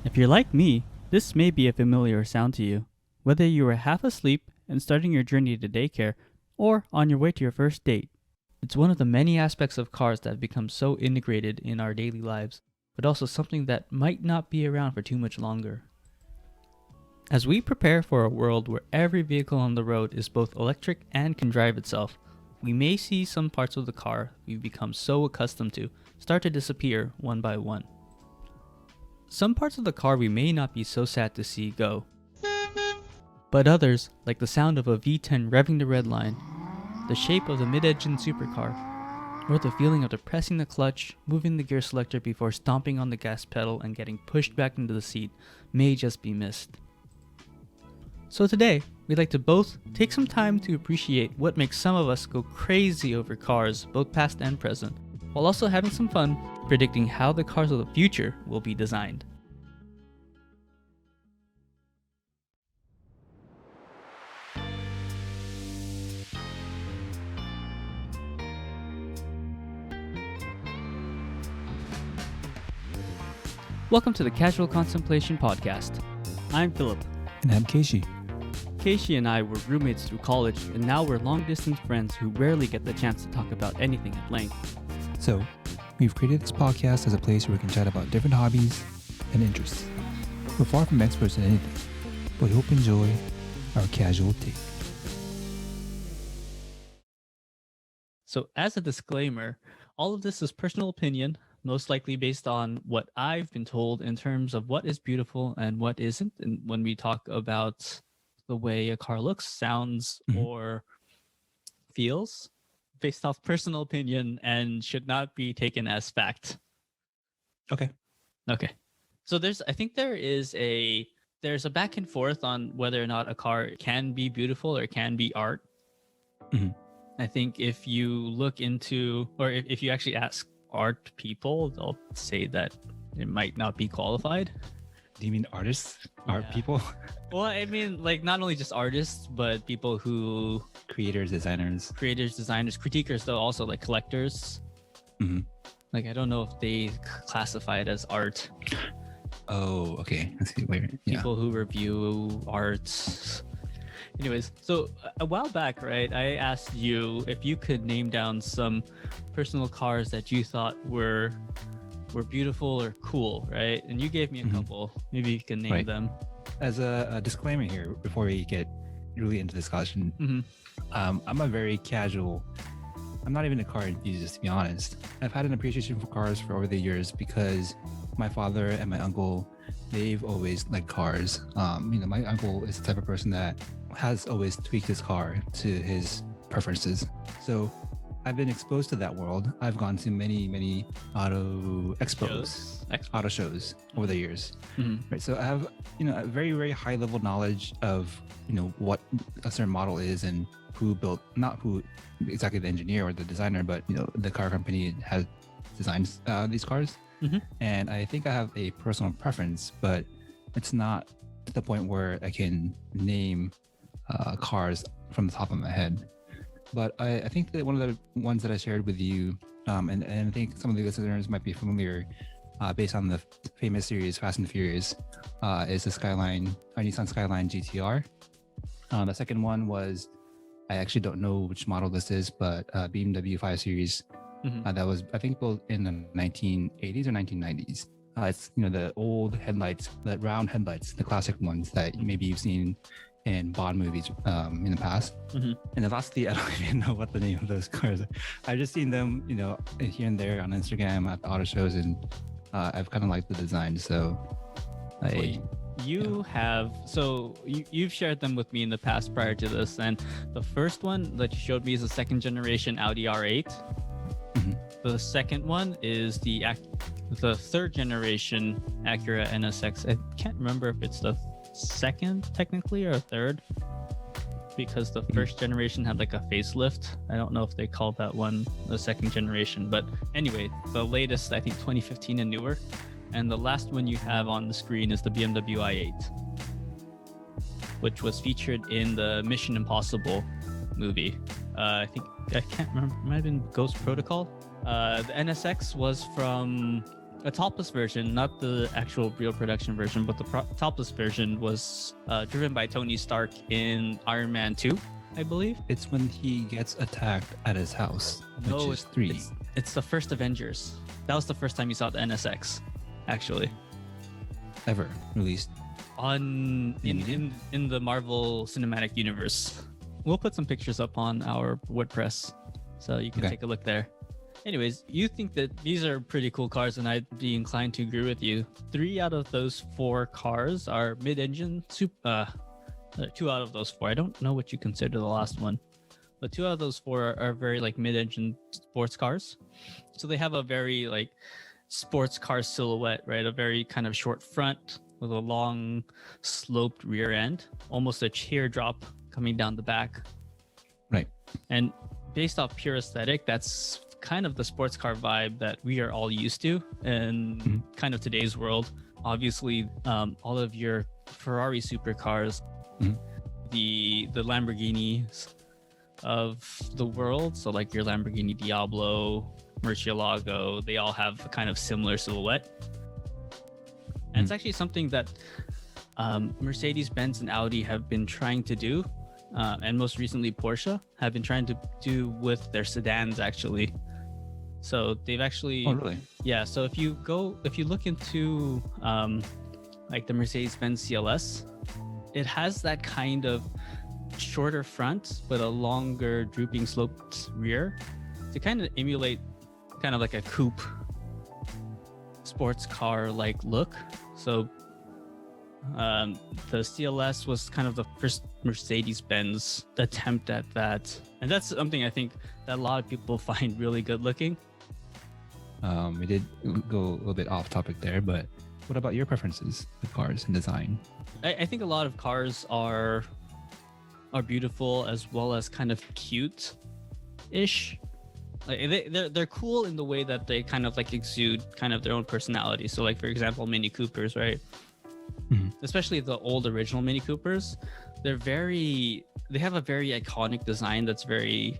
If you're like me, this may be a familiar sound to you. Whether you are half asleep and starting your journey to daycare, or on your way to your first date. It's one of the many aspects of cars that have become so integrated in our daily lives, but also something that might not be around for too much longer. As we prepare for a world where every vehicle on the road is both electric and can drive itself, we may see some parts of the car we've become so accustomed to start to disappear one by one. Some parts of the car we may not be so sad to see go, but others, like the sound of a V10 revving the red line, the shape of the mid-engine supercar, or the feeling of depressing the clutch, moving the gear selector before stomping on the gas pedal and getting pushed back into the seat, may just be missed. So today, we'd like to both take some time to appreciate what makes some of us go crazy over cars, both past and present, while also having some fun predicting how the cars of the future will be designed. Welcome to the Casual Contemplation podcast. I'm Philip. And I'm Casey. Casey and I were roommates through college, and now we're long-distance friends who rarely get the chance to talk about anything at length. So, we've created this podcast as a place where we can chat about different hobbies and interests. We're far from experts in anything, but we hope you enjoy our casual take. So, as a disclaimer, all of this is personal opinion, most likely based on what I've been told in terms of what is beautiful and what isn't. And when we talk about the way a car looks, sounds, or feels, based off personal opinion and should not be taken as fact. Okay. So I think there's a back and forth on whether or not a car can be beautiful or can be art. Mm-hmm. I think if you look into, or if you actually ask art people, they'll say that it might not be qualified. Do you mean artists? Art people? Well, I mean, like, not only just artists, but people who... Creators, designers, critiquers, though, also like collectors. Mm-hmm. Like, I don't know if they classify it as art. Oh, okay. I see. Wait, yeah. People who review art. Anyways, so a while back, right, I asked you if you could name down some personal cars that you thought were beautiful or cool, right? And you gave me a couple. Maybe you can name them. As a disclaimer here, before we get really into discussion, I'm a very casual. I'm not even a car enthusiast, to be honest. I've had an appreciation for cars for over the years because my father and my uncle, they've always liked cars. My uncle is the type of person that has always tweaked his car to his preferences. So I've been exposed to that world. I've gone to many auto expos, auto shows over the years. Right. So I have, a very, very high level knowledge of, what a certain model is and who built, not who exactly the engineer or the designer, but, the car company has designed these cars. And I think I have a personal preference, but it's not to the point where I can name cars from the top of my head. But I think that one of the ones that I shared with you, and I think some of the listeners might be familiar, based on the famous series Fast and Furious, is the Nissan Skyline GTR. The second one was, I actually don't know which model this is, but BMW 5 Series. That was, I think, built in the 1980s or 1990s. It's, the old headlights, the round headlights, the classic ones that maybe you've seen in Bond movies in the past. And lastly, I don't even know what the name of those cars are. I've just seen them, here and there on Instagram at the auto shows, and I've kind of liked the design. So you've shared them with me in the past prior to this, and the first one that you showed me is the second generation Audi R8. The second one is the third generation Acura NSX. I can't remember if it's the second technically or third, because the first generation had like a facelift. I don't know if they called that one the second generation, but anyway, the latest, I think 2015 and newer. And the last one you have on the screen is the BMW i8, which was featured in the Mission Impossible movie. I can't remember, it might have been Ghost Protocol. The NSX was from a topless version, not the actual real production version, but the topless version was driven by Tony Stark in Iron Man 2, I believe. It's when he gets attacked at his house, which is 3. It's the first Avengers. That was the first time you saw the NSX, actually. Ever released in the Marvel Cinematic Universe. We'll put some pictures up on our WordPress, so you can take a look there. Anyways, you think that these are pretty cool cars, and I'd be inclined to agree with you. 3 out of those 4 cars are mid-engine. 2 out of those 4. I don't know what you consider the last one, but 2 out of those 4 are very like mid-engine sports cars. So they have a very like sports car silhouette, right? A very kind of short front with a long sloped rear end, almost a teardrop coming down the back. Right. And based off pure aesthetic, that's kind of the sports car vibe that we are all used to in kind of today's world. Obviously, all of your Ferrari supercars, the Lamborghinis of the world, so like your Lamborghini Diablo, Murcielago, they all have a kind of similar silhouette. And it's actually something that Mercedes-Benz and Audi have been trying to do, and most recently Porsche have been trying to do with their sedans, actually. So they've actually... Oh, really? Yeah, so if you look into like the Mercedes-Benz CLS, it has that kind of shorter front but a longer drooping sloped rear to kind of emulate kind of like a coupe sports car like look. So the CLS was kind of the first Mercedes-Benz attempt at that, and that's something I think that a lot of people find really good looking. We did go a little bit off topic there, but what about your preferences with cars and design? I think a lot of cars are beautiful as well as kind of cute-ish. Like they're cool in the way that they kind of like exude kind of their own personality. So like, for example, Mini Coopers, right? Especially the old original Mini Coopers, they have a very iconic design that's very,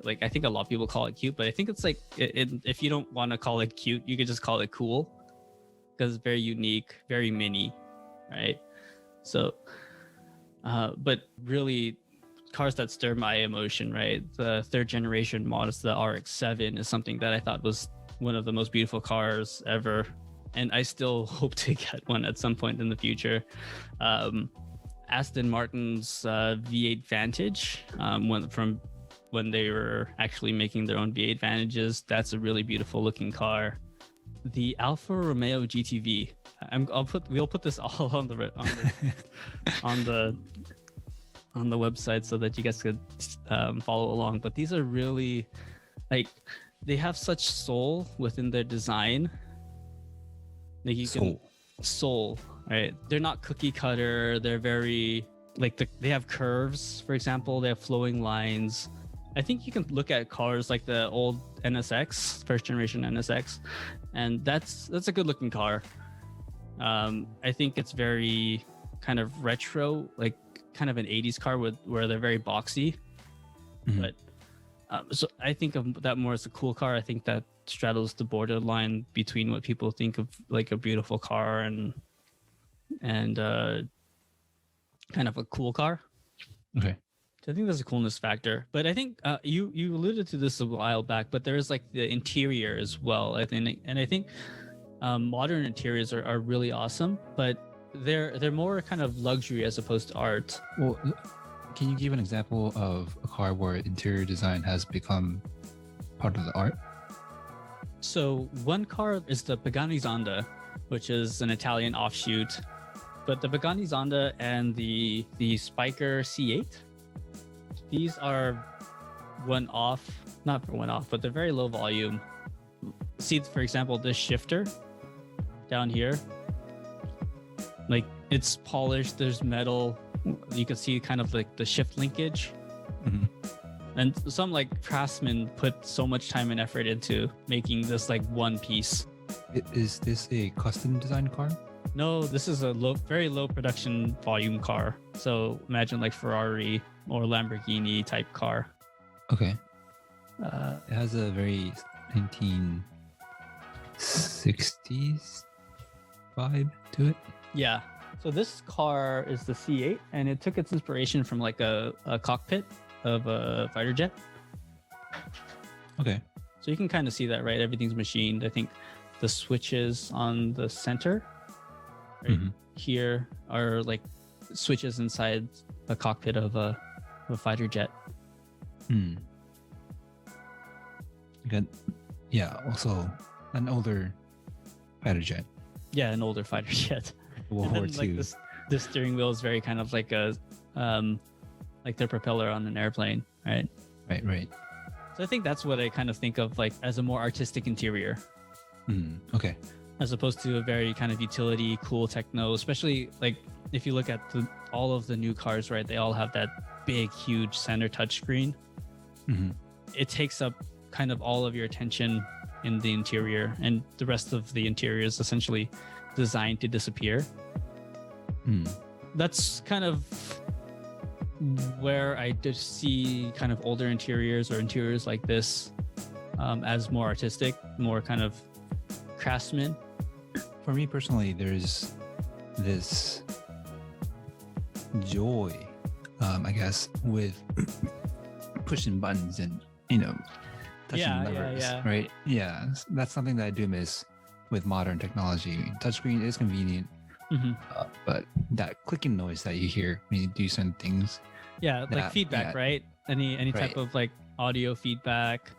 like, I think a lot of people call it cute, but I think it's like, if you don't want to call it cute, you could just call it cool, because it's very unique, very mini, right? So, but really, cars that stir my emotion, right? The 3rd generation Mazda RX-7 is something that I thought was one of the most beautiful cars ever, and I still hope to get one at some point in the future. Aston Martin's V8 Vantage, when they were actually making their own V8 Vantages, that's a really beautiful looking car. The Alfa Romeo GTV, we'll put this all on the website so that you guys could follow along. But these are really, like, they have such soul within their design. Like soul, right? They're not cookie cutter. They're very like they have curves, for example. They have flowing lines. I think you can look at cars like the old NSX, 1st generation NSX, and that's a good looking car. I think it's very kind of retro, like kind of an 80s car where they're very boxy. But so I think of that more as a cool car. I think that straddles the borderline between what people think of like a beautiful car and kind of a cool car. Okay. So I think there's a coolness factor, but I think you alluded to this a while back, but there is like the interior as well. I think modern interiors are really awesome, but they're more kind of luxury as opposed to art. Well, can you give an example of a car where interior design has become part of the art? So one car is the Pagani Zonda, which is an Italian offshoot. But the Pagani Zonda and the Spiker C8, these are not one-off, but they're very low volume. See, for example, this shifter down here, like it's polished, there's metal. You can see kind of like the shift linkage. And some like craftsmen put so much time and effort into making this like one piece. Is this a custom design car? No, this is a very low production volume car. So imagine like Ferrari or Lamborghini type car. Okay. It has a very 1960s 60s vibe to it. Yeah. So this car is the C8, and it took its inspiration from like a cockpit of a fighter jet. Okay. So you can kind of see that, right? Everything's machined. I think the switches on the center right here are like switches inside the cockpit of a fighter jet. Good. Yeah. Also, an older fighter jet. Yeah, an older fighter jet. World War Like II. the steering wheel is very kind of like a like the propeller on an airplane, right? Right. So I think that's what I kind of think of like as a more artistic interior, Okay. as opposed to a very kind of utility, cool techno. Especially like if you look at all of the new cars, right? They all have that big, huge center touchscreen. It takes up kind of all of your attention in the interior, and the rest of the interior is essentially designed to disappear. That's kind of where I just see kind of older interiors or interiors like this as more artistic, more kind of craftsman. For me personally, there's this joy, I guess, with pushing buttons and touching levers, right? Yeah, that's something that I do miss with modern technology. Touchscreen is convenient, but that clicking noise that you hear when you do certain things. Yeah, like feedback, right? Any type of like audio feedback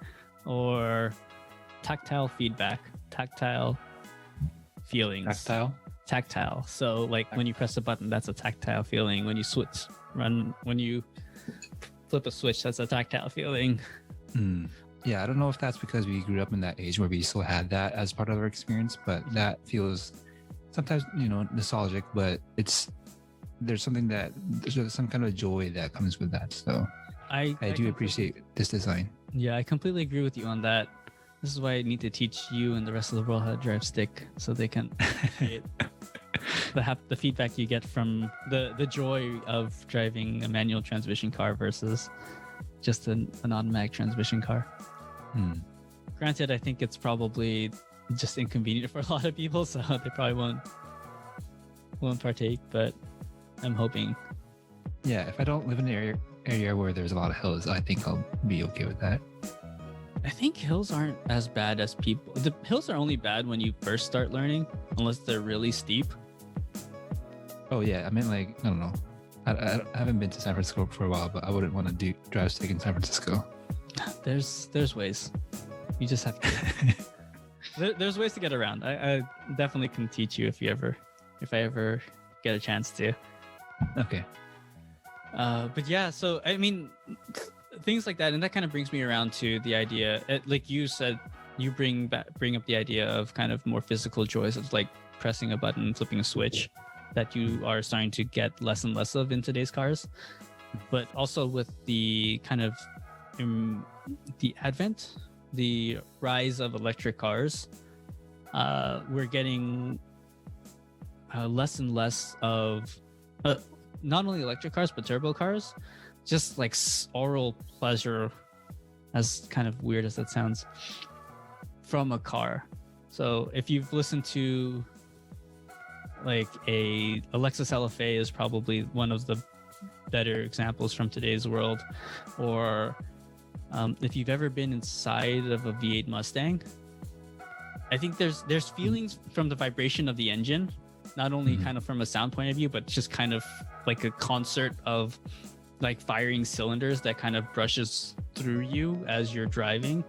or tactile feedback, tactile feelings. Tactile. So like when you press a button, that's a tactile feeling. When you when you flip a switch, that's a tactile feeling. Yeah, I don't know if that's because we grew up in that age where we still had that as part of our experience, but that feels sometimes, nostalgic, but there's some kind of joy that comes with that. So I do appreciate this design. Yeah, I completely agree with you on that. This is why I need to teach you and the rest of the world how to drive stick, so they can appreciate the feedback you get from the joy of driving a manual transmission car versus just an automatic transmission car. Granted, I think it's probably just inconvenient for a lot of people, so they probably won't partake, but I'm hoping. Yeah, if I don't live in an area where there's a lot of hills, I think I'll be okay with that. I think hills aren't as bad as people. The hills are only bad when you first start learning, unless they're really steep. Oh yeah, I mean, like, I don't know. I haven't been to San Francisco for a while, but I wouldn't want to drive stick in San Francisco. There's ways. You just have to. There's ways to get around. I definitely can teach you if I ever get a chance to. Okay. But yeah, so I mean, things like that, and that kind of brings me around to the idea. Like you said, you bring up the idea of kind of more physical joys of like pressing a button, flipping a switch, that you are starting to get less and less of in today's cars. But also with the kind of the rise of electric cars, we're getting less and less of not only electric cars but turbo cars, just like oral pleasure, as kind of weird as that sounds, from a car. So if you've listened to like a Lexus LFA is probably one of the better examples from today's world, or if you've ever been inside of a V8 Mustang, I think there's feelings from the vibration of the engine, not only kind of from a sound point of view, but just kind of like a concert of like firing cylinders that kind of brushes through you as you're driving,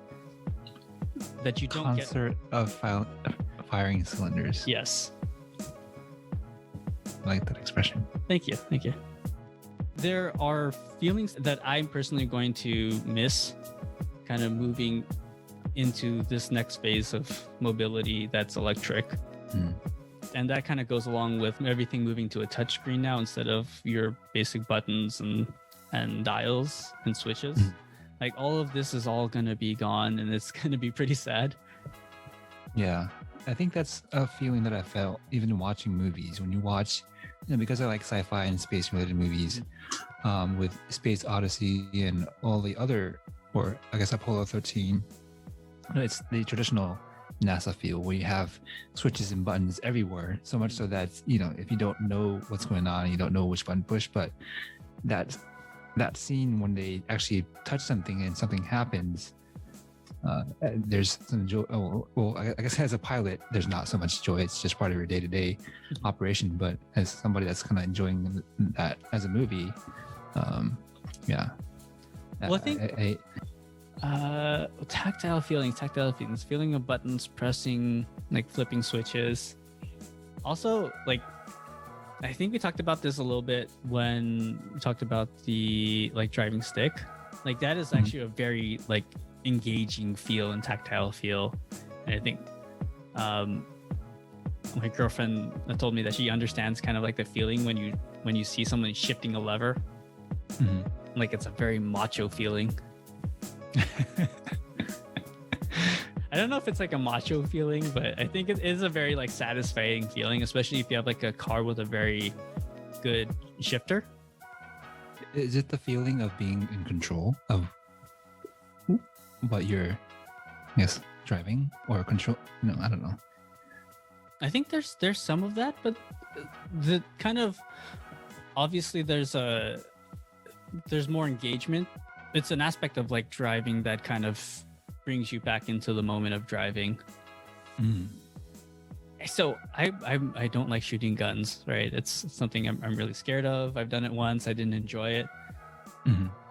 that you don't get. Concert of firing cylinders. Yes. I like that expression. Thank you. There are feelings that I'm personally going to miss kind of moving into this next phase of mobility that's electric. And that kind of goes along with everything moving to a touchscreen now instead of your basic buttons and dials and switches. Like all of this is all going to be gone, and it's going to be pretty sad. Yeah, I think that's a feeling that I felt even watching movies. When you watch, because I like sci-fi and space-related movies, with Space Odyssey and all the other, or I guess Apollo 13, it's the traditional NASA feel, where you have switches and buttons everywhere, so much so that, you know, if you don't know what's going on, you don't know which button push. But that scene when they actually touch something and something happens, there's some joy. Oh, well, I guess as a pilot, there's not so much joy. It's just part of your day-to-day operation. But as somebody that's kind of enjoying that as a movie, yeah. Well, I think tactile feelings, feeling of buttons, pressing, like flipping switches. Also, like, I think we talked about this a little bit when we talked about the like driving stick. Like that is actually a very like engaging feel and tactile feel. And I think my girlfriend told me that she understands kind of like the feeling when you see someone shifting a lever. Like it's a very macho feeling. I don't know if it's like a macho feeling, but I think it is a very like satisfying feeling, especially if you have like a car with a very good shifter. Is it the feeling of being in control of what you're, yes, driving or control? No, I don't know. I think there's some of that, but the kind of obviously there's more engagement. It's an aspect of like driving that kind of brings you back into the moment of driving. So I don't like shooting guns, right? It's something I'm really scared of. I've done it once. I didn't enjoy it.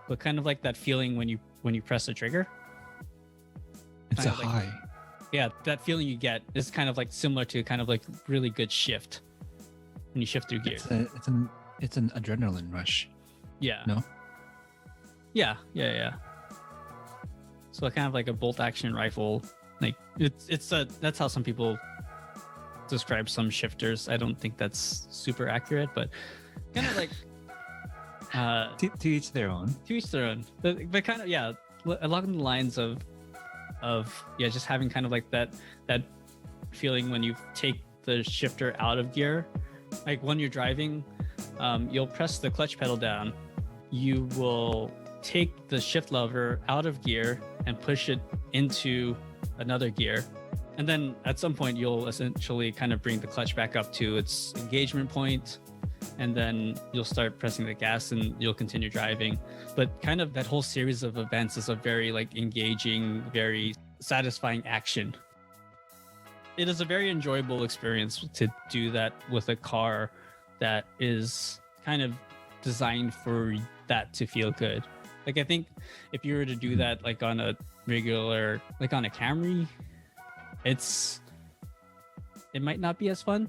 But kind of like that feeling when you press the trigger. It's a high. Yeah, that feeling you get is kind of like similar to kind of like really good shift when you shift through gears. It's an adrenaline rush. Yeah. No? Yeah. So kind of like a bolt action rifle. Like that's how some people describe some shifters. I don't think that's super accurate, but kind of like to each their own. To each their own. But kind of, yeah, along the lines of just having kind of like that feeling when you take the shifter out of gear. Like when you're driving, you'll press the clutch pedal down. You will take the shift lever out of gear and push it into another gear. And then at some point, you'll essentially kind of bring the clutch back up to its engagement point. And then you'll start pressing the gas and you'll continue driving. But kind of that whole series of events is a very like engaging, very satisfying action. It is a very enjoyable experience to do that with a car that is kind of designed for that to feel good. Like I think if you were to do that like on a regular, like on a Camry, it might not be as fun.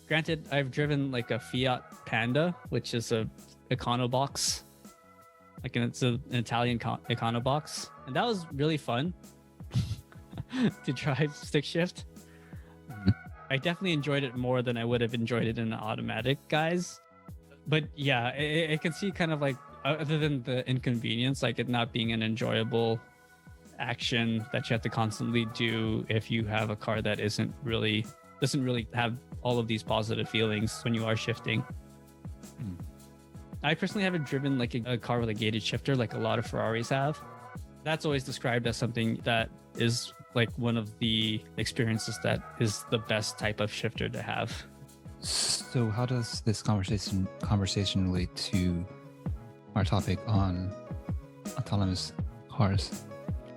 Granted, I've driven like a Fiat Panda, which is a Econobox, like it's an Italian Econobox, and that was really fun to drive stick shift. I definitely enjoyed it more than I would have enjoyed it in an automatic, guys. But yeah, I can see kind of like, other than the inconvenience, like it not being an enjoyable action that you have to constantly do if you have a car that doesn't really have all of these positive feelings when you are shifting. I personally haven't driven like a car with a gated shifter like a lot of Ferraris have. That's always described as something that is like one of the experiences that is the best type of shifter to have. So how does this conversation relate to our topic on autonomous cars?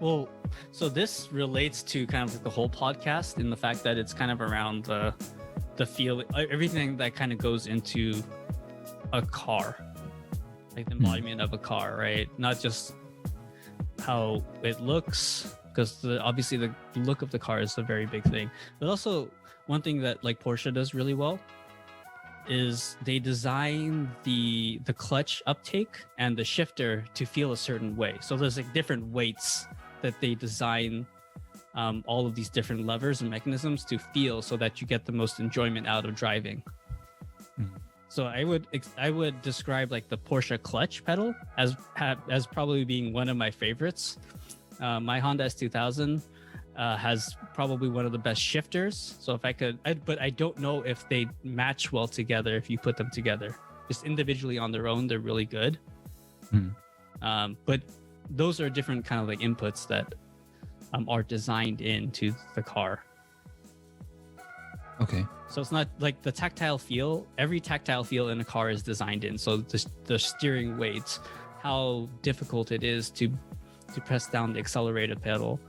Well, so this relates to kind of like the whole podcast in the fact that it's kind of around the feel, everything that kind of goes into a car, like the embodiment of a car, right? Not just how it looks, because obviously the look of the car is a very big thing, but also one thing that like Porsche does really well is they design the clutch uptake and the shifter to feel a certain way. So there's like different weights that they design all of these different levers and mechanisms to feel so that you get the most enjoyment out of driving. So I would describe like the Porsche clutch pedal as probably being one of my favorites. My Honda S2000 has probably one of the best shifters. So if but I don't know if they match well together if you put them together. Just individually on their own, they're really good. But those are different kind of like inputs that are designed into the car. Okay. So it's not like the tactile feel. Every tactile feel in a car is designed in. So the steering weights, how difficult it is to press down the accelerator pedal.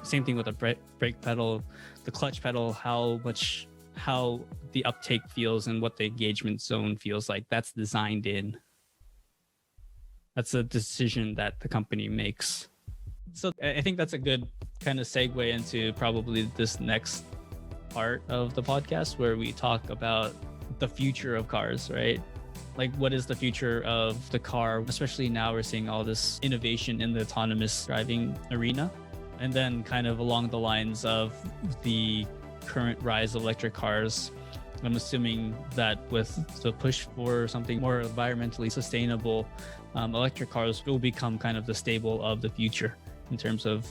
Same thing with the brake pedal, the clutch pedal, how the uptake feels and what the engagement zone feels like. That's designed in. That's a decision that the company makes. So I think that's a good kind of segue into probably this next part of the podcast, where we talk about the future of cars, right? Like, what is the future of the car? Especially now we're seeing all this innovation in the autonomous driving arena. And then kind of along the lines of the current rise of electric cars, I'm assuming that with the push for something more environmentally sustainable, electric cars will become kind of the staple of the future in terms of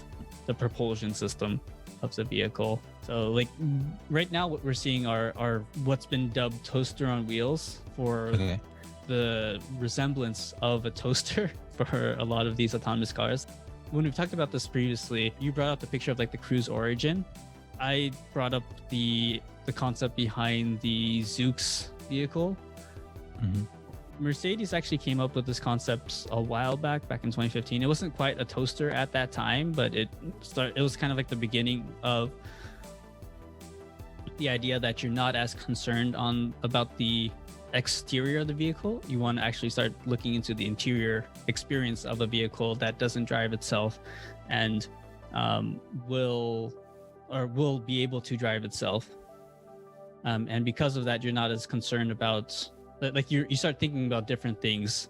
the propulsion system of the vehicle. So like right now what we're seeing are what's been dubbed toaster on wheels for the resemblance of a toaster for a lot of these autonomous cars. When we've talked about this previously, you brought up the picture of like the Cruise Origin. I brought up the concept behind the Zoox vehicle. Mm-hmm. Mercedes actually came up with this concept a while back in 2015. It wasn't quite a toaster at that time, but it was kind of like the beginning of the idea that you're not as concerned about the exterior of the vehicle. You want to actually start looking into the interior experience of a vehicle that doesn't drive itself and will be able to drive itself. And because of that, you're not as concerned about, like, you start thinking about different things.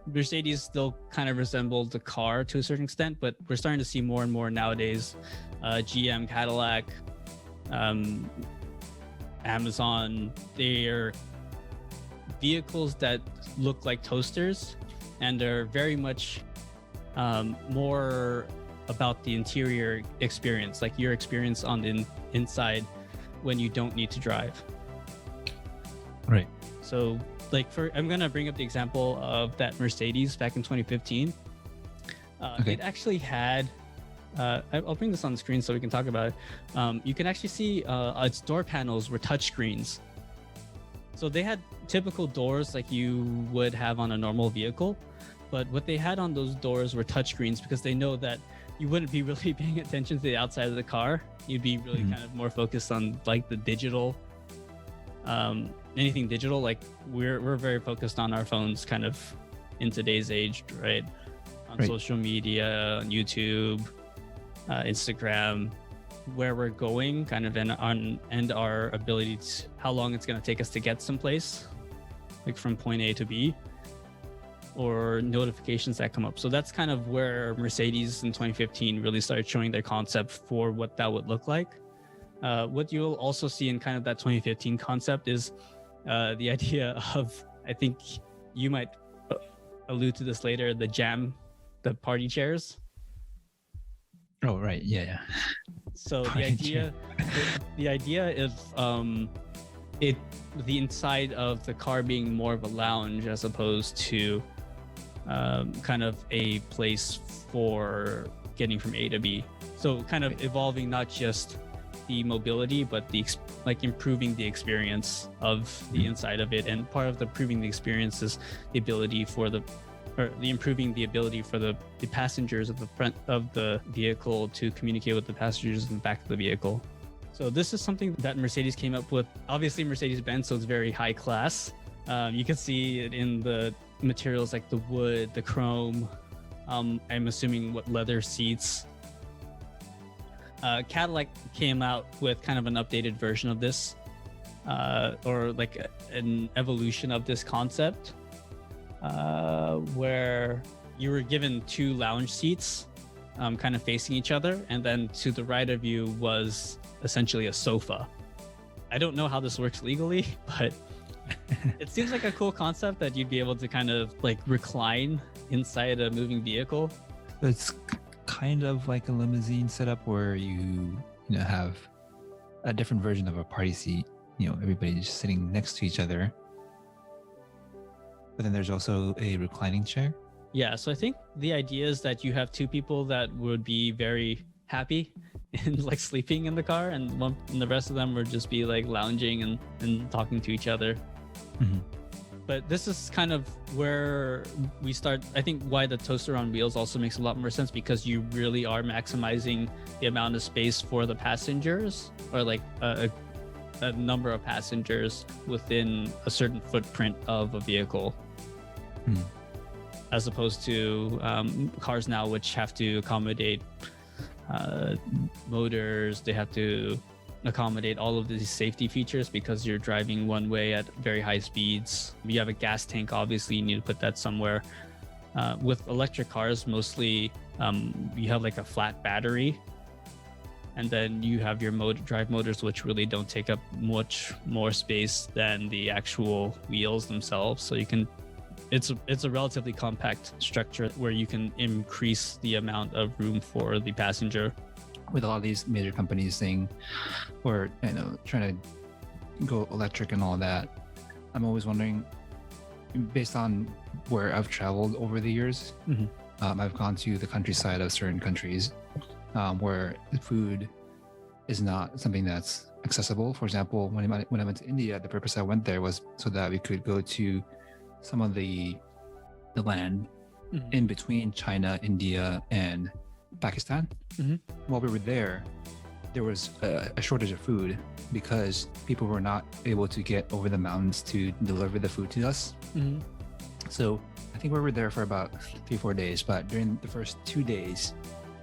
Mercedes still kind of resembled the car to a certain extent, but we're starting to see more and more nowadays. GM, Cadillac, Amazon, they're vehicles that look like toasters, and they're very much more about the interior experience, like your experience on the inside when you don't need to drive. Right. So like I'm going to bring up the example of that Mercedes back in 2015. It actually had, I'll bring this on the screen so we can talk about it. You can actually see its door panels were touchscreens. So they had typical doors like you would have on a normal vehicle, but what they had on those doors were touchscreens because they know that you wouldn't be really paying attention to the outside of the car. You'd be really kind of more focused on like the digital, anything digital. Like we're very focused on our phones kind of in today's age, right? On social media, on YouTube, Instagram, where we're going kind of and our ability to how long it's going to take us to get someplace, like from point A to B, or notifications that come up. So that's kind of where Mercedes in 2015 really started showing their concept for what that would look like. What you'll also see in kind of that 2015 concept is the idea of, I think you might allude to this later, the party chairs. Oh, right. Yeah. So the idea is the inside of the car being more of a lounge as opposed to kind of a place for getting from A to B. So kind of evolving not just the mobility, but improving the experience of the inside of it. And part of the improving the experience is improving the ability for the passengers at the front of the vehicle to communicate with the passengers in the back of the vehicle. So this is something that Mercedes came up with. Obviously Mercedes-Benz, so it's very high class. You can see it in the materials like the wood, the chrome, I'm assuming leather seats. Cadillac came out with kind of an updated version of this, or like an evolution of this concept, where you were given two lounge seats kind of facing each other, and then to the right of you was essentially a sofa. I don't know how this works legally, but it seems like a cool concept that you'd be able to kind of like recline inside a moving vehicle. It's kind of like a limousine setup where you have a different version of a party seat. Everybody just sitting next to each other. But then there's also a reclining chair. Yeah, so I think the idea is that you have two people that would be very happy and like sleeping in the car, and the rest of them would just be like lounging and talking to each other. Mm-hmm. But this is kind of where we start. I think why the toaster on wheels also makes a lot more sense, because you really are maximizing the amount of space for the passengers, or like a number of passengers within a certain footprint of a vehicle. As opposed to cars now, which have to accommodate motors, they have to accommodate all of these safety features because you're driving one way at very high speeds. If you have a gas tank, obviously you need to put that somewhere. With electric cars, mostly you have like a flat battery, and then you have your drive motors, which really don't take up much more space than the actual wheels themselves. So you can it's a relatively compact structure where you can increase the amount of room for the passenger. With a lot of these major companies saying, or trying to go electric and all that, I'm always wondering, based on where I've traveled over the years, I've gone to the countryside of certain countries where the food is not something that's accessible. For example, when I went to India, the purpose I went there was so that we could go to some of the land in between China, India, and Pakistan. While we were there was a shortage of food because people were not able to get over the mountains to deliver the food to us. So I think we were there for about 3-4 days, but during the first 2 days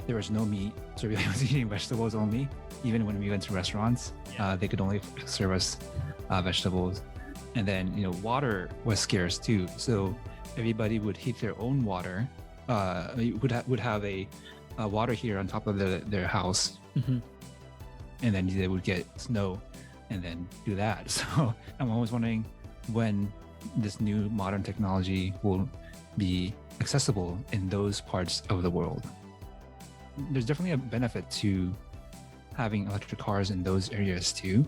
there was no meat, so we was eating vegetables only. Even when we went to restaurants, they could only serve us vegetables. And then water was scarce too, so everybody would heat their own water. Would have a water heater on top of their house, and then they would get snow and then do that. So I'm always wondering when this new modern technology will be accessible in those parts of the world. There's definitely a benefit to having electric cars in those areas too.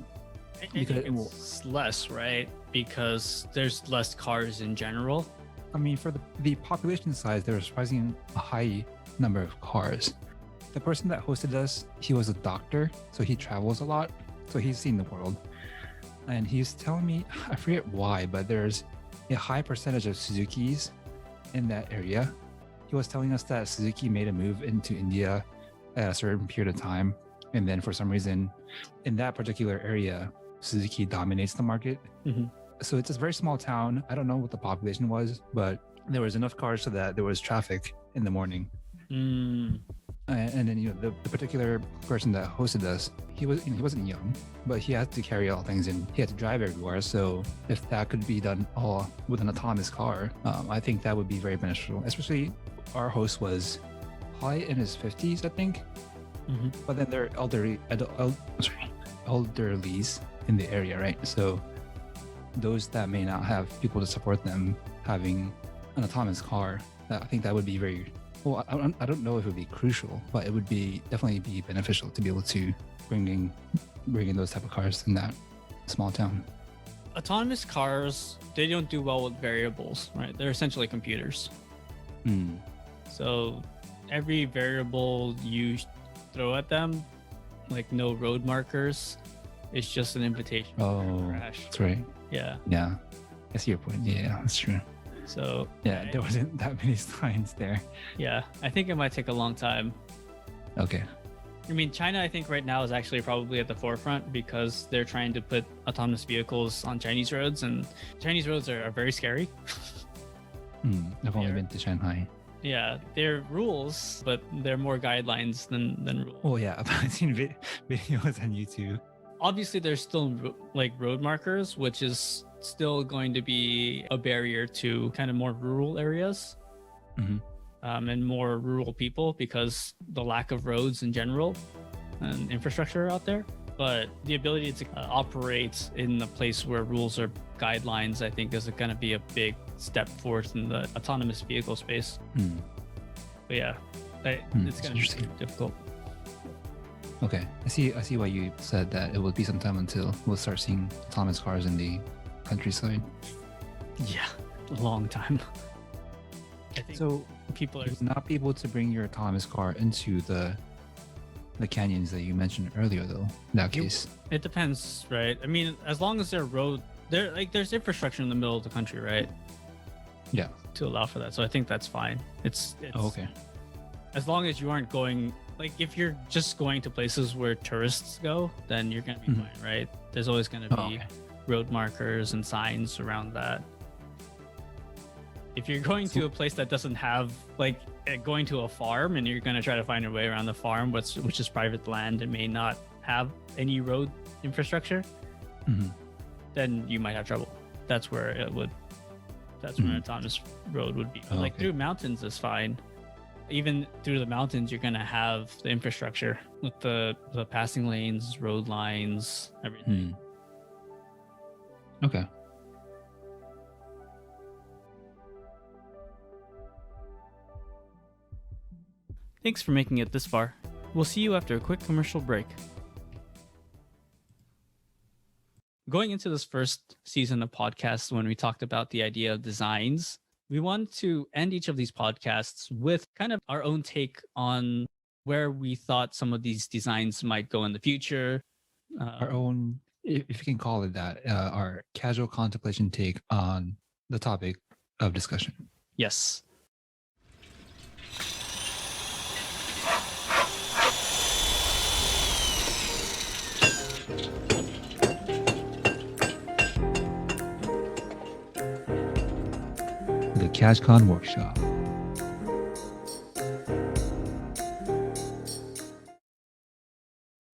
Because it's less, right? Because there's less cars in general. I mean, for the population size, there's surprisingly a high number of cars. The person that hosted us, he was a doctor, so he travels a lot, so he's seen the world. And he's telling me, I forget why, but there's a high percentage of Suzukis in that area. He was telling us that Suzuki made a move into India at a certain period of time, and then for some reason, in that particular area, Suzuki dominates the market. So it's a very small town. I don't know what the population was, but there was enough cars so that there was traffic in the morning. And then the particular person that hosted us, he wasn't young, but he had to carry all things and he had to drive everywhere. So if that could be done all with an autonomous car, I think that would be very beneficial. Especially our host was probably in his 50s, I think. But then they're elderlies in the area, right? So those that may not have people to support them, having an autonomous car, I think that would be very well. I don't know if it would be crucial, but it would be definitely be beneficial to be able to bring in those type of cars in that small town. Autonomous cars, they don't do well with variables, right? They're essentially computers. So every variable you throw at them, like no road markers, it's just an invitation for a crash. That's right. Yeah. I see your point. Yeah, that's true. So there wasn't that many signs there. Yeah, I think it might take a long time. Okay. I mean, China, I think right now is actually probably at the forefront because they're trying to put autonomous vehicles on Chinese roads, and Chinese roads are very scary. I've only been to Shanghai. Yeah, they're rules, but they're more guidelines than rules. Oh yeah, I've seen videos on YouTube. Obviously, there's still like road markers, which is still going to be a barrier to kind of more rural areas and more rural people because the lack of roads in general and infrastructure out there. But the ability to operate in a place where rules or guidelines, I think, is going to be a big step forward in the autonomous vehicle space. But yeah, it's going to be difficult. Okay, I see why you said that it will be some time until we'll start seeing autonomous cars in the countryside. Yeah, a long time. I think So people are you would not be able to bring your autonomous car into the canyons that you mentioned earlier, though. In that case, it depends, right? I mean, as long as there's infrastructure in the middle of the country, right? yeah. To allow for that. So I think that's fine. It's Okay. as long as you aren't going, like, if you're just going to places where tourists go, then you're going to be fine, right? There's always going to be road markers and signs around that. If you're going to a place that doesn't have, like, going to a farm and you're going to try to find your way around the farm, which is private land and may not have any road infrastructure, then you might have trouble. That's where an autonomous road would be. But, like, through mountains is fine. Even through the mountains, you're going to have the infrastructure with the passing lanes, road lines, everything. Okay. Thanks for making it this far. We'll see you after a quick commercial break. Going into this first season of podcasts, when we talked about the idea of designs, we want to end each of these podcasts with kind of our own take on where we thought some of these designs might go in the future. Our own, if you can call it that, our casual contemplation take on the topic of discussion. Yes. The CaʒCon Workshop.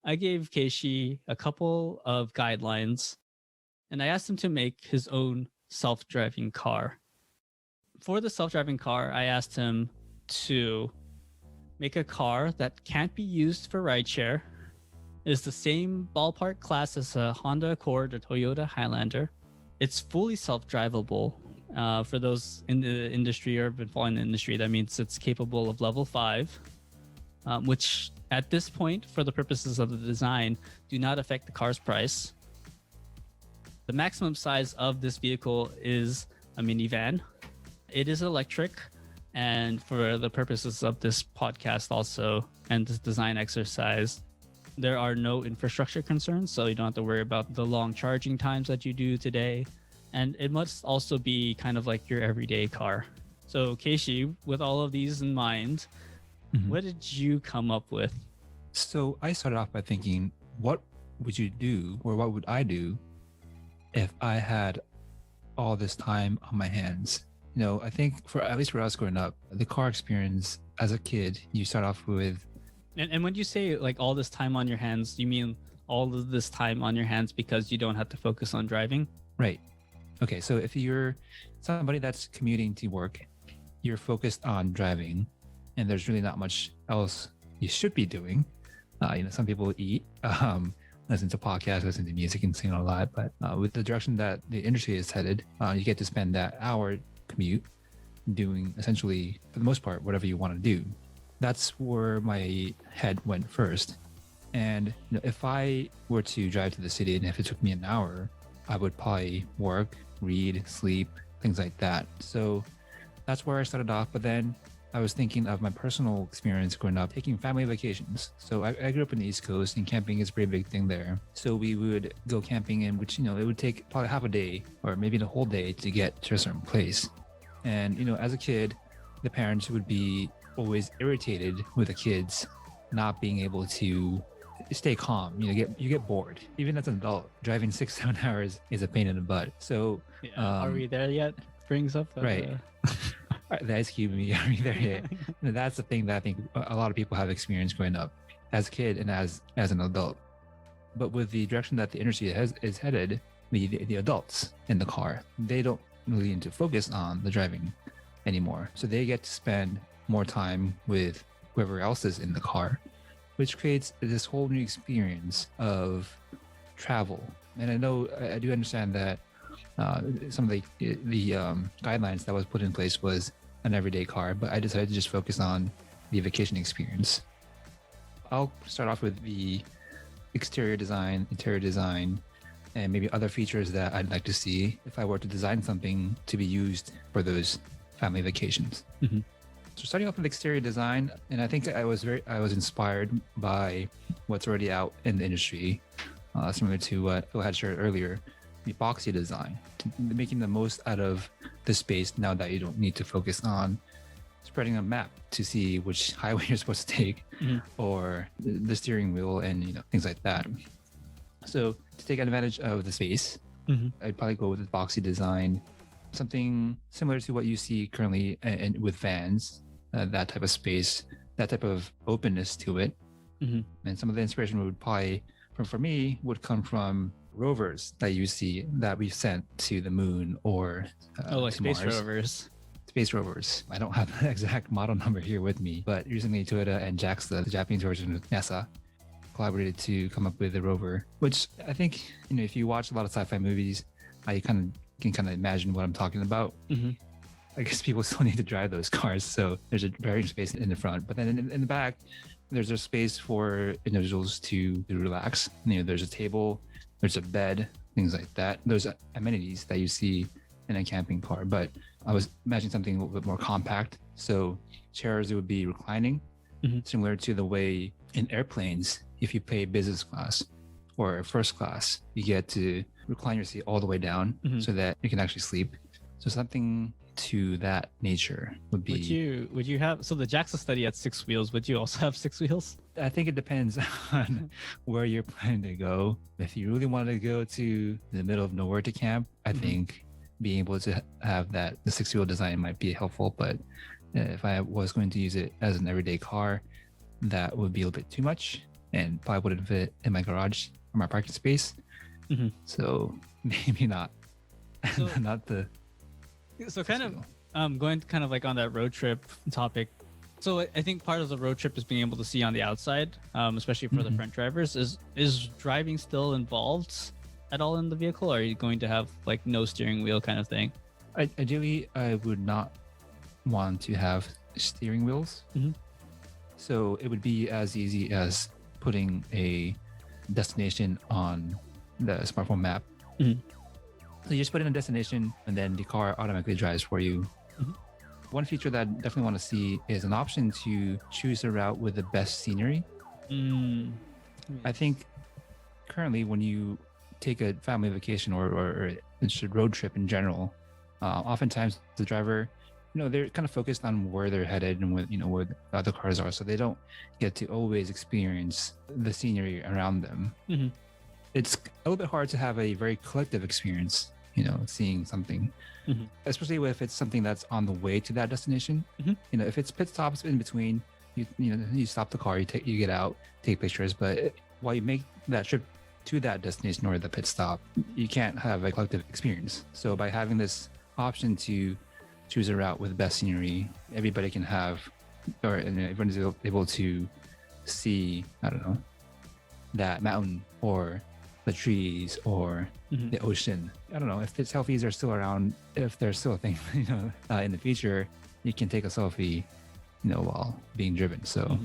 I gave Keishi a couple of guidelines and I asked him to make his own self-driving car. For the self-driving car, I asked him to make a car that can't be used for rideshare, is the same ballpark class as a Honda Accord or Toyota Highlander. It's fully self-drivable. For those in the industry or been following the industry, that means it's capable of level 5, which at this point, for the purposes of the design, do not affect the car's price. The maximum size of this vehicle is a minivan. It is electric, and for the purposes of this podcast also, and this design exercise, there are no infrastructure concerns, so you don't have to worry about the long charging times that you do today. And it must also be kind of like your everyday car. So Keishi, with all of these in mind, what did you come up with? So I started off by thinking, what would you do, or what would I do if I had all this time on my hands? You know, I think at least for us growing up, the car experience as a kid, you start off with. And when you say like all this time on your hands, you mean all of this time on your hands because you don't have to focus on driving? Right. Okay, so if you're somebody that's commuting to work, you're focused on driving, and there's really not much else you should be doing. Some people eat, listen to podcasts, listen to music, and sing a lot. But with the direction that the industry is headed, you get to spend that hour commute doing essentially, for the most part, whatever you want to do. That's where my head went first. And if I were to drive to the city, and if it took me an hour, I would probably work, read, sleep, things like that. So that's where I started off. But then I was thinking of my personal experience growing up, taking family vacations. So I grew up in the East Coast, and camping is a pretty big thing there. So we would go camping, in which, it would take probably half a day or maybe the whole day to get to a certain place. And, as a kid, the parents would be always irritated with the kids not being able to stay calm. You get bored. Even as an adult, driving 6-7 hours is a pain in the butt. So are we there yet? Brings up right. The Ice Cube, are we there yet? That's the thing that I think a lot of people have experienced growing up as a kid and as an adult. But with the direction that the industry is headed, the adults in the car, they don't really need to focus on the driving anymore. So they get to spend more time with whoever else is in the car, which creates this whole new experience of travel. And I do understand that some of the guidelines that was put in place was an everyday car, but I decided to just focus on the vacation experience. I'll start off with the exterior design, interior design, and maybe other features that I'd like to see if I were to design something to be used for those family vacations. Mm-hmm. So starting off with exterior design, and I think I was inspired by what's already out in the industry, similar to what I had shared earlier, the epoxy design, making the most out of the space now that you don't need to focus on spreading a map to see which highway you're supposed to take, or the steering wheel and things like that. So to take advantage of the space, I'd probably go with epoxy design, something similar to what you see currently and with vans, that type of space, that type of openness to it. And some of the inspiration would probably, for me, would come from rovers that you see that we've sent to the moon or like to space Mars. rovers. Space rovers. I don't have the exact model number here with me, but recently Toyota and JAXA, the Japanese version of NASA, collaborated to come up with a rover, which I think, if you watch a lot of sci-fi movies, you can imagine what I'm talking about. I guess people still need to drive those cars, so there's a bearing space in the front, but then in the back, there's a space for individuals to relax. There's a table, there's a bed, things like that. Those amenities that you see in a camping car, but I was imagining something a little bit more compact. So chairs, it would be reclining, similar to the way in airplanes, if you pay business class or first class, you get to recline your seat all the way down so that you can actually sleep. So something to that nature would be. Would you have, so the JAXA study had 6 wheels, would you also have 6 wheels? I think it depends on where you're planning to go. If you really wanted to go to the middle of nowhere to camp, I think being able to have the 6-wheel design might be helpful. But if I was going to use it as an everyday car, that would be a little bit too much and probably wouldn't fit in my garage or my parking space. So maybe not. So, Not the. So kind of going kind of like on that road trip topic. So I think part of the road trip is being able to see on the outside, especially for the front drivers. Is driving still involved at all in the vehicle, or are you going to have like no steering wheel kind of thing? Ideally, I would not want to have steering wheels. So it would be as easy as putting a destination on the smartphone map. So you just put in a destination and then the car automatically drives for you. One feature that I definitely want to see is an option to choose a route with the best scenery. I think currently when you take a family vacation or it's a road trip in general, oftentimes the driver, they're kind of focused on where they're headed and where the other cars are. So they don't get to always experience the scenery around them. It's a little bit hard to have a very collective experience, seeing something, especially if it's something that's on the way to that destination. If it's pit stops in between, you stop the car, you get out, take pictures. But while you make that trip to that destination or the pit stop, you can't have a collective experience. So by having this option to choose a route with the best scenery, everybody can have, or everyone's able to see, I don't know, that mountain or the trees or the ocean. I don't know if the selfies are still around, if there's still a thing, in the future, you can take a selfie, while being driven. So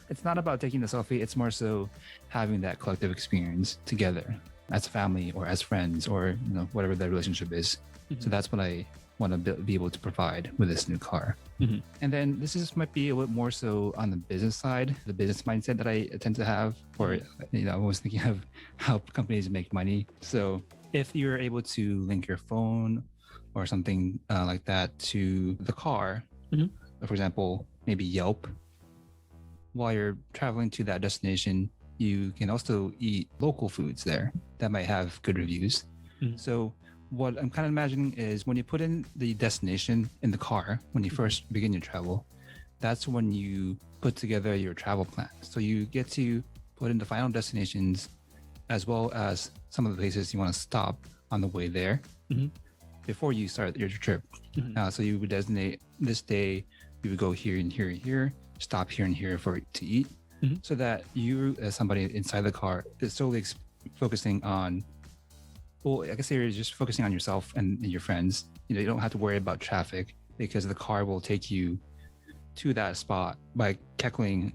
it's not about taking the selfie. It's more so having that collective experience together as a family or as friends or, whatever the relationship is. So that's what I want to be able to provide with this new car. And then might be a little more so on the business side, the business mindset that I tend to have, or I'm always thinking of how companies make money. So if you're able to link your phone or something like that to the car, for example, maybe Yelp, while you're traveling to that destination, you can also eat local foods there that might have good reviews. So what I'm kind of imagining is when you put in the destination in the car, when you first begin your travel, that's when you put together your travel plan. So you get to put in the final destinations as well as some of the places you want to stop on the way there before you start your trip. So you would designate this day, you would go here and here and here, stop here and here to eat, so that you as somebody inside the car is solely focusing on, well, I guess you're just focusing on yourself and your friends. You don't have to worry about traffic because the car will take you to that spot by calculating,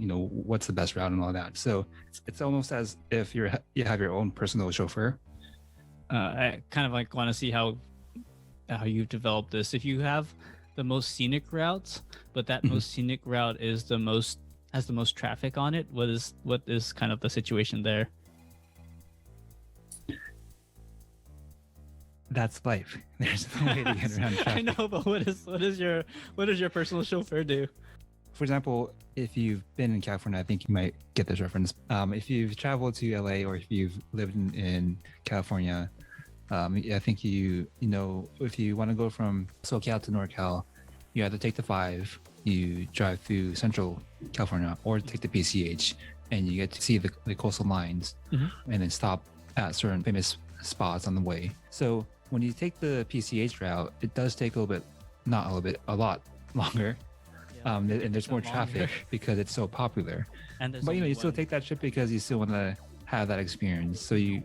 what's the best route and all that. So it's almost as if you have your own personal chauffeur. I kind of like want to see how you develop this. If you have the most scenic routes, but that most scenic route is has the most traffic on it. What is kind of the situation there? That's life. There's no way to get around traffic. I know, but what does your personal chauffeur do? For example, if you've been in California, I think you might get this reference. If you've traveled to LA or if you've lived in California, I think you know, if you want to go from SoCal to NorCal, you either take the 5, you drive through Central California, or take the PCH, and you get to see the coastal lines, and then stop at certain famous spots on the way. So when you take the PCH route, it does take a lot longer. And there's more traffic because it's so popular. But you still take that trip because you still want to have that experience. So you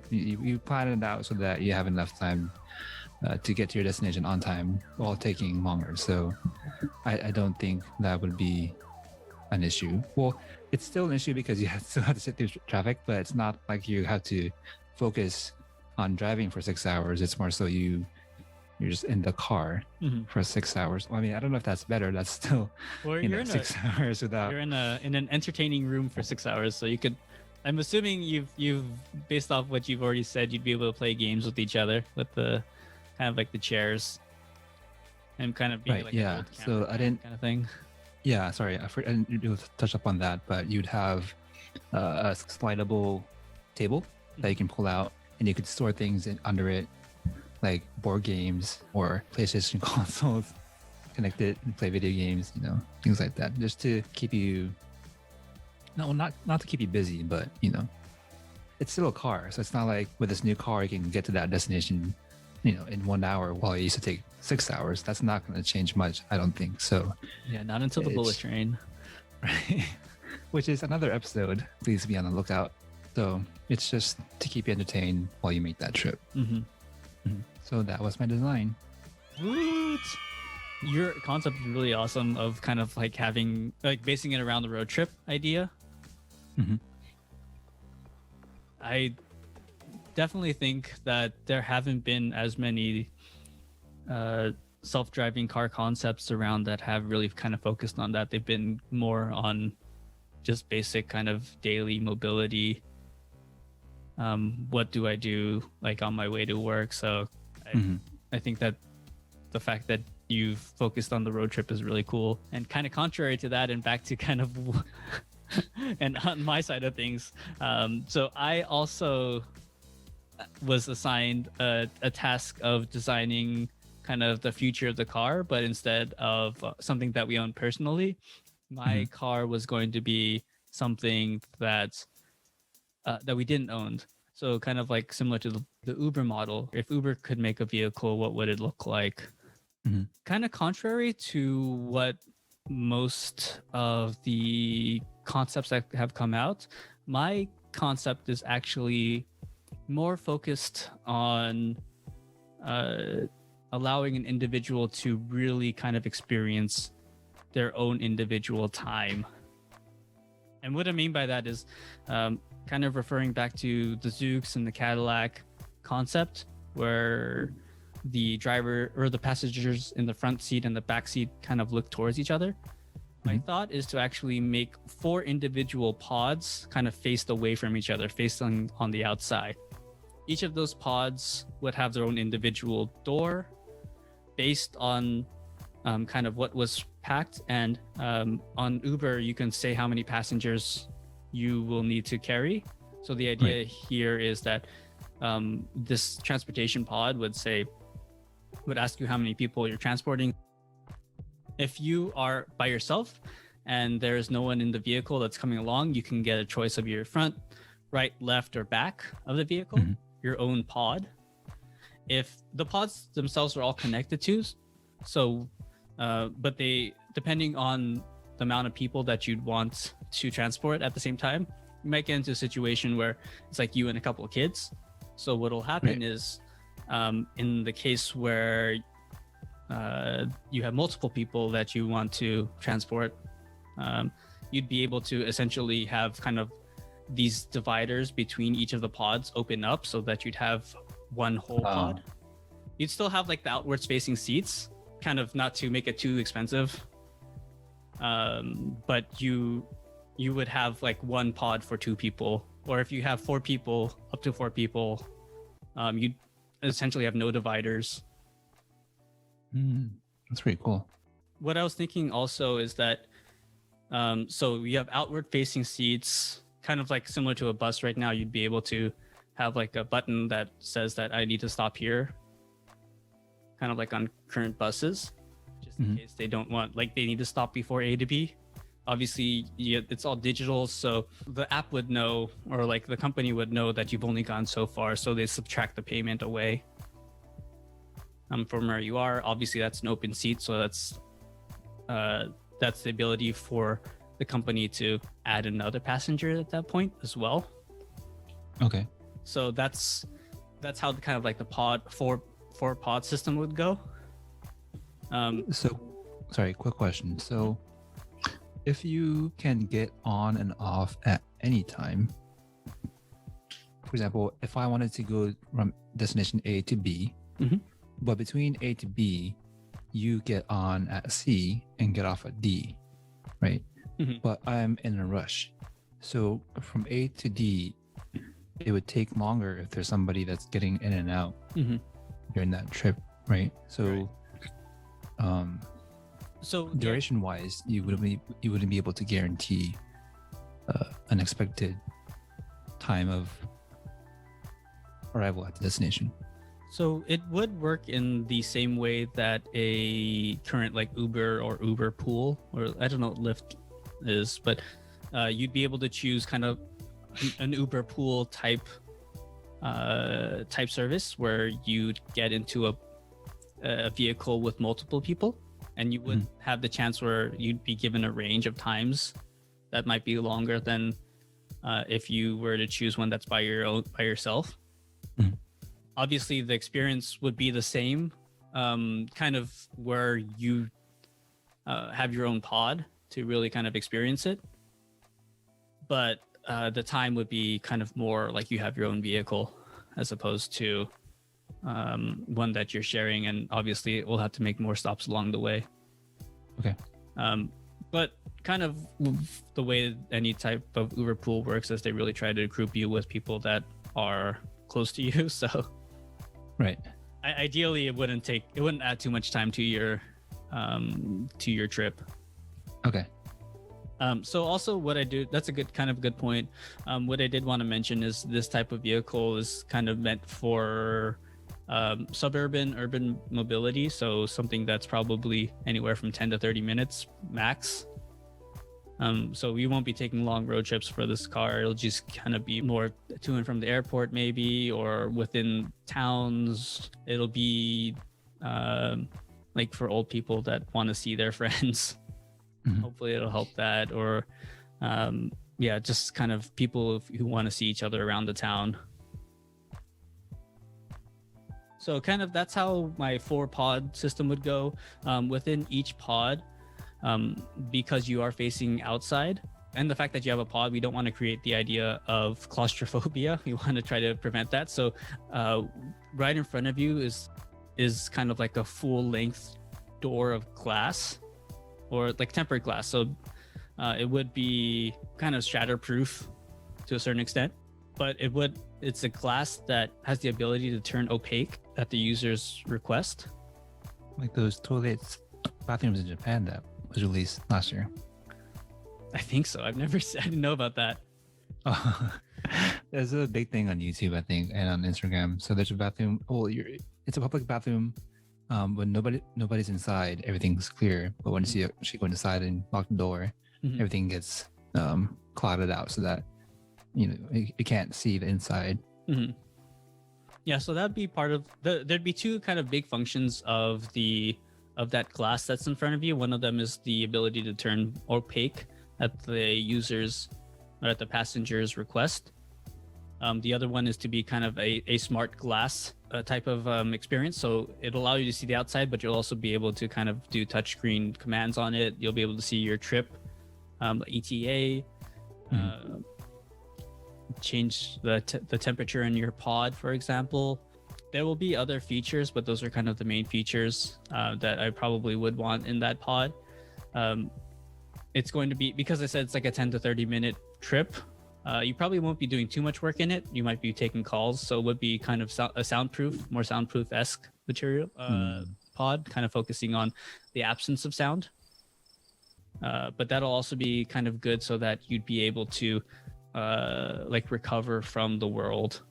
plan it out so that you have enough time to get to your destination on time while taking longer. So I don't think that would be an issue. Well, it's still an issue because you still have to sit through traffic, but it's not like you have to focus on driving for 6 hours. It's more so you're just in the car for 6 hours. Well, I mean, I don't know if that's better. That's still 6 hours without. You're in an entertaining room for 6 hours, so you could. I'm assuming you've based off what you've already said, you'd be able to play games with each other with the kind of like the chairs and kind of be like an old so I didn't kind of thing. Yeah, sorry, I didn't touch up on that, but you'd have a slidable table that you can pull out, and you could store things under it, like board games or PlayStation consoles, connect it and play video games, things like that, just to keep you, not to keep you busy, but it's still a car. So it's not like with this new car, you can get to that destination, in 1 hour while it used to take 6 hours. That's not going to change much, I don't think. So yeah, not until the bullet train. Right. Which is another episode. Please be on the lookout. So it's just to keep you entertained while you make that trip. So that was my design. Woot! Your concept is really awesome of kind of like basing it around the road trip idea. I definitely think that there haven't been as many self-driving car concepts around that have really kind of focused on that. They've been more on just basic kind of daily mobility. What do I do like on my way to work? So I think that the fact that you've focused on the road trip is really cool. And kind of contrary to that, and back to kind of and on my side of things, so I also was assigned a task of designing kind of the future of the car, but instead of something that we own personally, my car was going to be something that we didn't own. So kind of like similar to the Uber model. If Uber could make a vehicle, what would it look like? Kind of contrary to what most of the concepts that have come out, my concept is actually more focused on allowing an individual to really kind of experience their own individual time. And what I mean by that is kind of referring back to the Zoox and the Cadillac concept, where the driver or the passengers in the front seat and the back seat kind of look towards each other. My thought is to actually make 4 individual pods kind of faced away from each other, facing on the outside. Each of those pods would have their own individual door based on kind of what was packed. And on Uber, you can say how many passengers you will need to carry. So the idea here is that this transportation pod would ask you how many people you're transporting. If you are by yourself and there's no one in the vehicle that's coming along, you can get a choice of your front, right, left, or back of the vehicle, your own pod. If the pods themselves are all connected to, so, but they, depending on the amount of people that you'd want to transport at the same time, you might get into a situation where it's like you and a couple of kids. So what'll happen is, in the case where you have multiple people that you want to transport, you'd be able to essentially have kind of these dividers between each of the pods open up so that you'd have one whole pod. You'd still have like the outwards facing seats, kind of not to make it too expensive. But you would have like one pod for 2 people, or if you have 4 people, up to 4 people, you essentially have no dividers. That's pretty cool. What I was thinking also is that, so you have outward facing seats, kind of like similar to a bus right now. You'd be able to have like a button that says that I need to stop here, kind of like on current buses, just in case they don't want, like they need to stop before A to B. Obviously, it's all digital, so the app would know, or like the company would know that you've only gone so far, so they subtract the payment away from where you are. Obviously, that's an open seat, so that's the ability for the company to add another passenger at that point as well. Okay. So that's how kind of like the pod four pod system would go. So, sorry, quick question. So, if you can get on and off at any time, for example, if I wanted to go from destination A to B, but between A to B, you get on at C and get off at D, right? But I'm in a rush. So from A to D, it would take longer if there's somebody that's getting in and out during that trip, right? So, so duration wise, you wouldn't be able to guarantee an expected time of arrival at the destination. So it would work in the same way that a current like Uber or Uber Pool, or I don't know what Lyft is, but you'd be able to choose kind of an Uber Pool type service where you'd get into a vehicle with multiple people, and you would have the chance where you'd be given a range of times that might be longer than if you were to choose one that's by yourself. Obviously, the experience would be the same, kind of where you have your own pod to really kind of experience it. But the time would be kind of more like you have your own vehicle as opposed to one that you're sharing. And obviously, it will have to make more stops along the way. Okay. But kind of the way any type of Uber Pool works is they really try to group you with people that are close to you. So... Right. Ideally, it wouldn't add too much time to your trip. Okay. So also what I do, that's a good point. What I did want to mention is this type of vehicle is kind of meant for urban mobility. So something that's probably anywhere from 10 to 30 minutes max. So we won't be taking long road trips for this car. It'll just kind of be more to and from the airport maybe, or within towns. It'll be like for old people that want to see their friends. Hopefully it'll help that. Or just kind of people who want to see each other around the town. So kind of that's how my 4-pod system would go. Within each pod, because you are facing outside, and the fact that you have a pod, we don't want to create the idea of claustrophobia. We want to try to prevent that. So right in front of you is kind of like a full-length door of glass, or like tempered glass. So it would be kind of shatterproof to a certain extent, but it's a glass that has the ability to turn opaque at the user's request. Like those bathrooms in Japan that was released last year. I think so. I didn't know about that. There's a big thing on YouTube, I think, and on Instagram. So there's a bathroom. Well, it's a public bathroom. When nobody's inside, everything's clear. But once you actually go inside and lock the door, everything gets clouded out so that you can't see the inside. Yeah, so that'd be part of there'd be 2 kind of big functions of that glass that's in front of you. One of them is the ability to turn opaque at the user's or at the passenger's request. The other one is to be kind of a smart glass type of experience. So it'll allow you to see the outside, but you'll also be able to kind of do touchscreen commands on it. You'll be able to see your trip, ETA, change the temperature in your pod, for example. there will be other features, but those are kind of the main features that I probably would want in that pod. It's going to be, because I said it's like a 10 to 30 minute trip. You probably won't be doing too much work in it. You might be taking calls, so it would be kind of a soundproof, more soundproof-esque material pod, kind of focusing on the absence of sound. But that'll also be kind of good so that you'd be able to like recover from the world.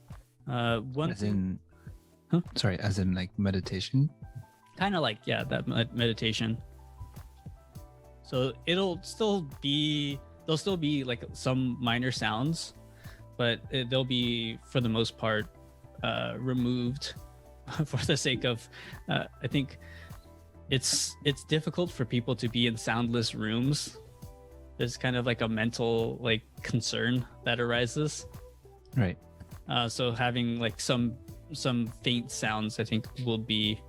As in like meditation? Kind of like, yeah, that meditation. So there'll still be like some minor sounds, but they'll be, for the most part, removed for the sake of, I think it's difficult for people to be in soundless rooms. There's kind of like a mental like concern that arises. Right. So having like some faint sounds, I think, will be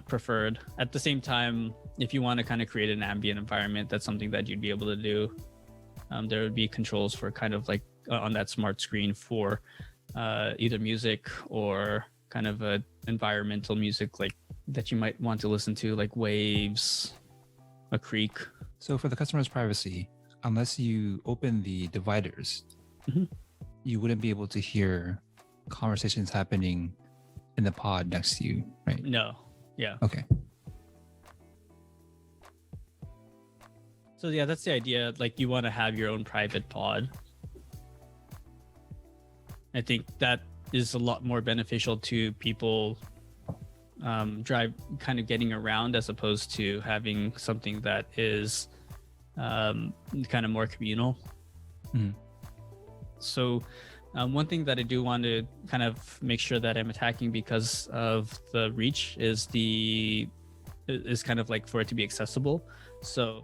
preferred. At the same time, if you want to kind of create an ambient environment, that's something that you'd be able to do. There would be controls for kind of like on that smart screen for either music or kind of a environmental music, like that you might want to listen to, like waves, a creek. So for the customer's privacy, unless you open the dividers, you wouldn't be able to hear conversations happening in the pod next to you, right? No. Yeah. Okay. So yeah, that's the idea. Like, you want to have your own private pod. I think that is a lot more beneficial to people kind of getting around, as opposed to having something that is kind of more communal. So one thing that I do want to kind of make sure that I'm attacking because of the reach is kind of like for it to be accessible. So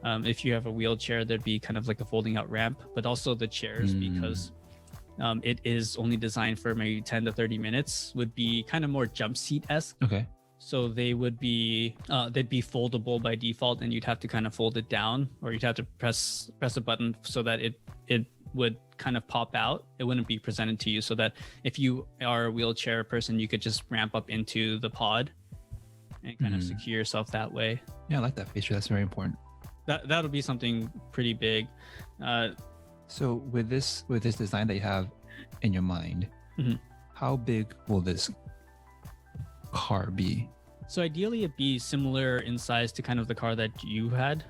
if you have a wheelchair, there'd be kind of like a folding out ramp, but also the chairs, because it is only designed for maybe 10 to 30 minutes, would be kind of more jump seat-esque. Okay. So they would be they'd be foldable by default, and you'd have to kind of fold it down, or you'd have to press a button so that it would kind of pop out. It wouldn't be presented to you, so that if you are a wheelchair person, you could just ramp up into the pod and kind of secure yourself that way. Yeah, I like that feature. That's very important. That'll be something pretty big. So with this design that you have in your mind, how big will this car be? So ideally it'd be similar in size to kind of the car that you had,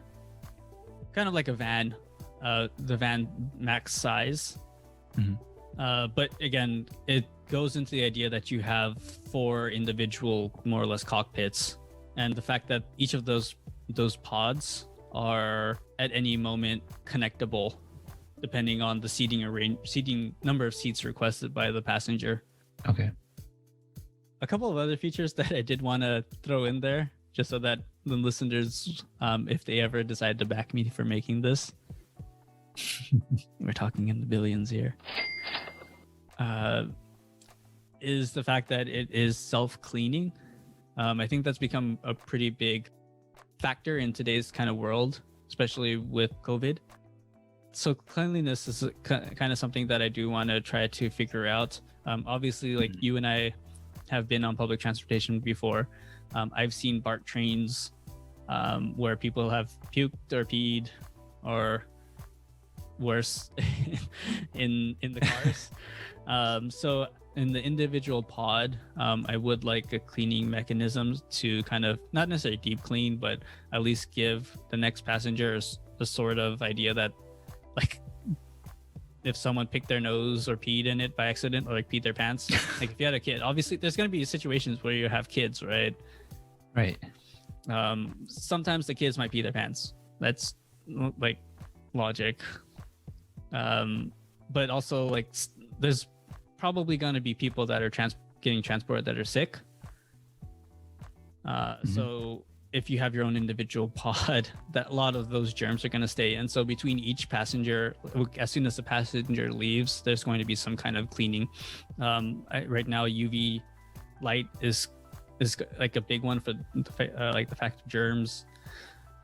kind of like a van, the van max size. But again, it goes into the idea that you have 4 individual, more or less, cockpits, and the fact that each of those pods are at any moment connectable, depending on the seating number of seats requested by the passenger. Okay. A couple of other features that I did want to throw in there, just so that the listeners, if they ever decide to back me for making this, we're talking in the billions here, is the fact that it is self-cleaning. I think that's become a pretty big factor in today's kind of world, especially with COVID. So cleanliness is kind of something that I do want to try to figure out. Obviously, like you and I have been on public transportation before. I've seen BART trains where people have puked or peed or worse in the cars. So in the individual pod, I would like a cleaning mechanism to kind of, not necessarily deep clean, but at least give the next passengers a sort of idea that, like, if someone picked their nose or peed in it by accident, or like peed their pants, like if you had a kid, obviously there's going to be situations where you have kids, right? Right. Sometimes the kids might pee their pants. That's like logic. But also, like, there's probably going to be people that are getting transported that are sick. So if you have your own individual pod, that a lot of those germs are going to stay in. So between each passenger, as soon as the passenger leaves, there's going to be some kind of cleaning. Right now, UV light is like a big one for like the fact of germs.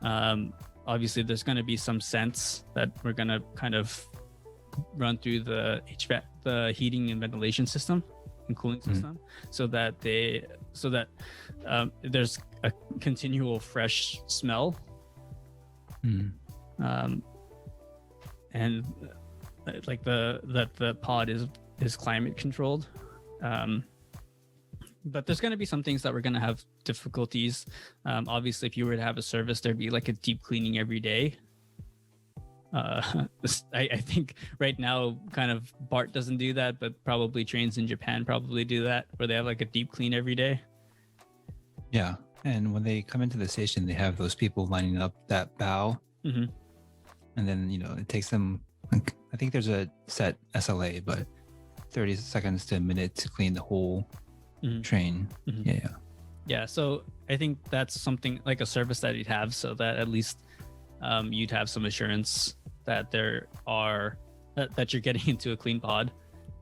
Obviously, there's going to be some scents that we're going to kind of run through the HVAC, the heating and ventilation system. and cooling system, so that there's a continual fresh smell, and like the pod is climate controlled. But there's going to be some things that we're going to have difficulties. Obviously, if you were to have a service, there'd be like a deep cleaning every day. I think right now kind of BART doesn't do that, but probably trains in Japan probably do that, where they have like a deep clean every day. Yeah. And when they come into the station, they have those people lining up that bow. And then, it takes them, like, I think there's a set SLA, but 30 seconds to a minute to clean the whole train. Yeah. So I think that's something like a service that you'd have, so that at least you'd have some assurance that that you're getting into a clean pod.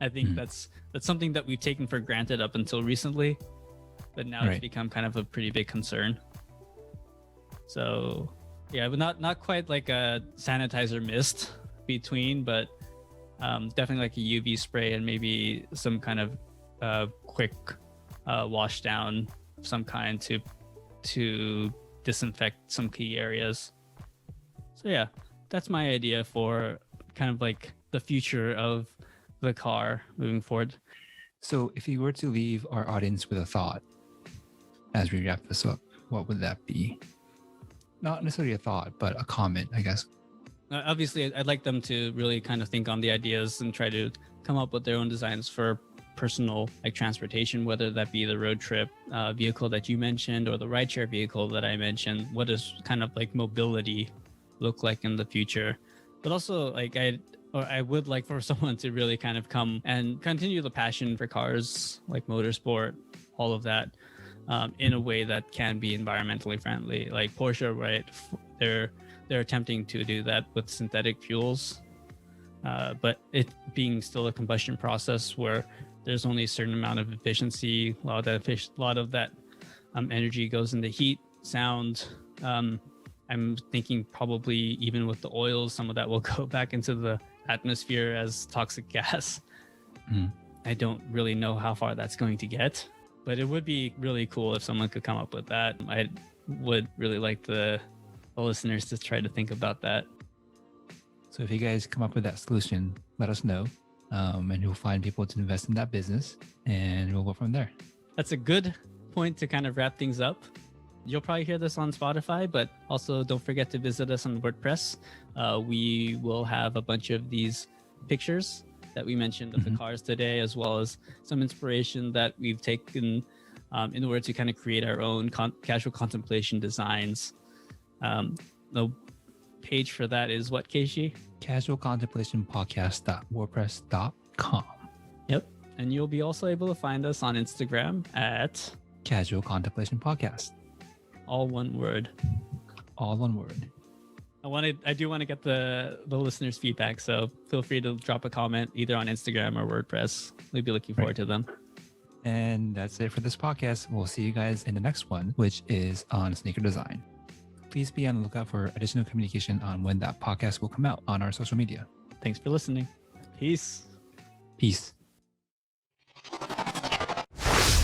I think that's something that we've taken for granted up until recently, but now it's become kind of a pretty big concern. So yeah, but not quite like a sanitizer mist between, but definitely like a UV spray and maybe some kind of quick wash down of some kind to disinfect some key areas. So yeah, that's my idea for kind of like the future of the car moving forward. So if you were to leave our audience with a thought as we wrap this up, what would that be? Not necessarily a thought, but a comment, I guess. Obviously, I'd like them to really kind of think on the ideas and try to come up with their own designs for personal like transportation, whether that be the road trip vehicle that you mentioned or the rideshare vehicle that I mentioned. What does kind of like mobility look like in the future? But also like I would like for someone to really kind of come and continue the passion for cars, like motorsport, all of that, in a way that can be environmentally friendly. Like Porsche, right? They're attempting to do that with synthetic fuels, but it being still a combustion process where there's only a certain amount of efficiency. A lot of that energy goes into heat, sound. I'm thinking probably even with the oils, some of that will go back into the atmosphere as toxic gas. I don't really know how far that's going to get, but it would be really cool if someone could come up with that. I would really like the listeners to try to think about that. So if you guys come up with that solution, let us know, and we'll find people to invest in that business, and we'll go from there. That's a good point to kind of wrap things up. You'll probably hear this on Spotify, but also don't forget to visit us on WordPress. We will have a bunch of these pictures that we mentioned of the cars today, as well as some inspiration that we've taken in order to kind of create our own casual contemplation designs. The page for that is what, Keishi? CazualContemplationPodcast.wordpress.com. Yep. And you'll be also able to find us on Instagram at Casual Contemplation Podcast. All one word. All one word. I do want to get the listeners' feedback, so feel free to drop a comment either on Instagram or WordPress. We'll be looking forward to them. And that's it for this podcast. We'll see you guys in the next one, which is on sneaker design. Please be on the lookout for additional communication on when that podcast will come out on our social media. Thanks for listening. Peace. Peace.